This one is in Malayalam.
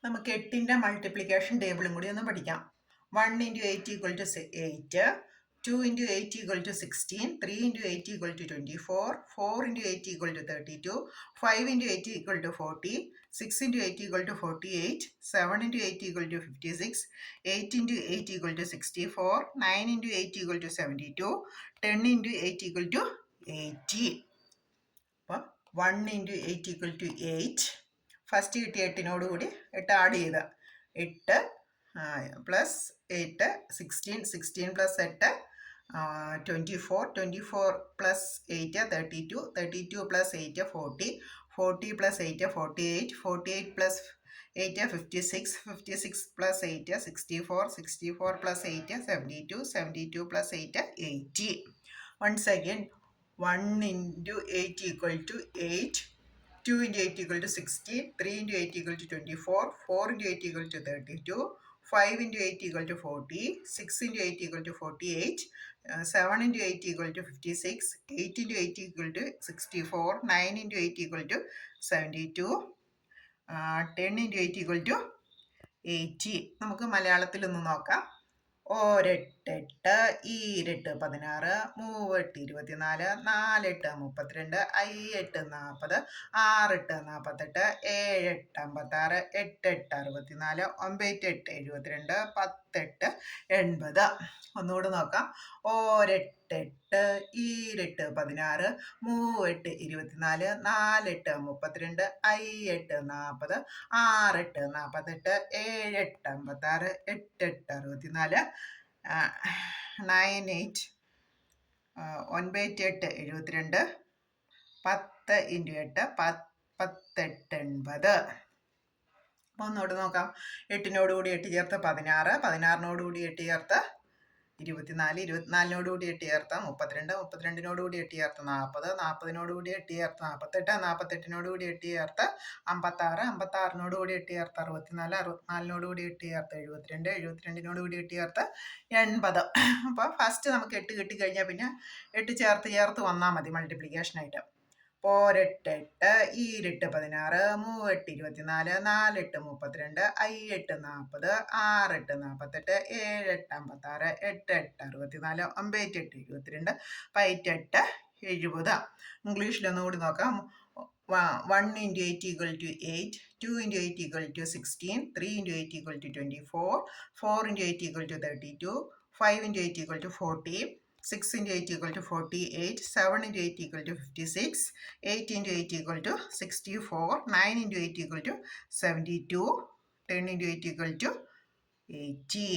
നമുക്ക് 8ന്റെ മൾട്ടിപ്ലിക്കേഷൻ ടേബിളും കൂടി ഒന്ന് പഠിക്കാം. 1 × 8 = 8, 2 × 8 = 16, 3 × 8 = 24, 4 × 8 = 32, 5 × 8 = 40, 6 × 8 = 48, 7 × 8 = 56, 8 × 8 = 64, 9 × 8 = 72, 10 × 8 = 80. അപ്പം 1 × 8 = 8. ഫസ്റ്റ് കിട്ടിയ 8നോട് കൂടി 8 ആഡ് ചെയ്ത് 8 plus 8 16, 16 plus 8 24, 24 plus 8 32, 32 plus 8 40, 40 plus 8 48, 48 plus 8 56, 56 plus 8 64, 64 plus 8 72, 72 plus 8 80. Once again, 1 × 8 = 8, 2 × 8 = 16, 3 × 8 = 24, 4 × 8 = 32, 5 × 8 = 40, 6 × 8 = 48, 7 × 8 = 56, 8 × 8 = 64, 9 × 8 = 72, 10 × 8 = 80. നമുക്ക് മലയാളത്തിലൊന്ന് നോക്കാം. 1 8 8, 2 8 16, 3 8 24, 4 8 32, 5 8 40, 6 8 48, 7 8 56, 8 8 64, 9 8 72, 10 8 80. ഒന്നുകൂടെ നോക്കാം. 1 8 8, 2 8 16, 3 8 24, 4 8 32, 5 8 40, 6 8 48, 7 8 56, 8 8 64, 9 8 9 8 72, 10 × 8 10 8 80. അപ്പോൾ ഒന്നുകൂടെ നോക്കാം. 8നോട് കൂടി 8 ചേർത്ത് 16, 16നോട് കൂടി 8 ചേർത്ത് 24, 24നോട് കൂടി 8 ചേർത്ത് 32, 32നോട് കൂടി 8 ചേർത്ത് 40, 40നോട് കൂടി 8 ചേർത്ത് 48, 48നോട് കൂടി 8 ചേർത്ത് 56, 56നോട് കൂടി 8 ചേർത്ത് 64, 64നോട് കൂടി 8 ചേർത്ത് 72, 72നോട് കൂടി 8 ചേർത്ത് 80. അപ്പോൾ ഫസ്റ്റ് നമുക്ക് 8 കിട്ടിക്കഴിഞ്ഞാൽ പിന്നെ 8 ചേർത്ത് വന്നാൽ മതി മൾട്ടിപ്ലിക്കേഷനായിട്ട്. 4 8 8, 2 8 16, 3 8 24, 4 8 32, 5 8 40, 6 8 48, 7 8 56, 8 8 64, 9 8 72, 10 8 70. ഇംഗ്ലീഷിലൊന്നുകൂടി നോക്കാം. 1 × 8 = 8, 2 × 8 = 16, 3 × 8 = 24, 4 × 8 = 32, 5 × 8 = 40, 6 × 8 = 48, 7 × 8 = 56, 8 × 8 = 64, 9 × 8 = 72, 10 × 8 = 80.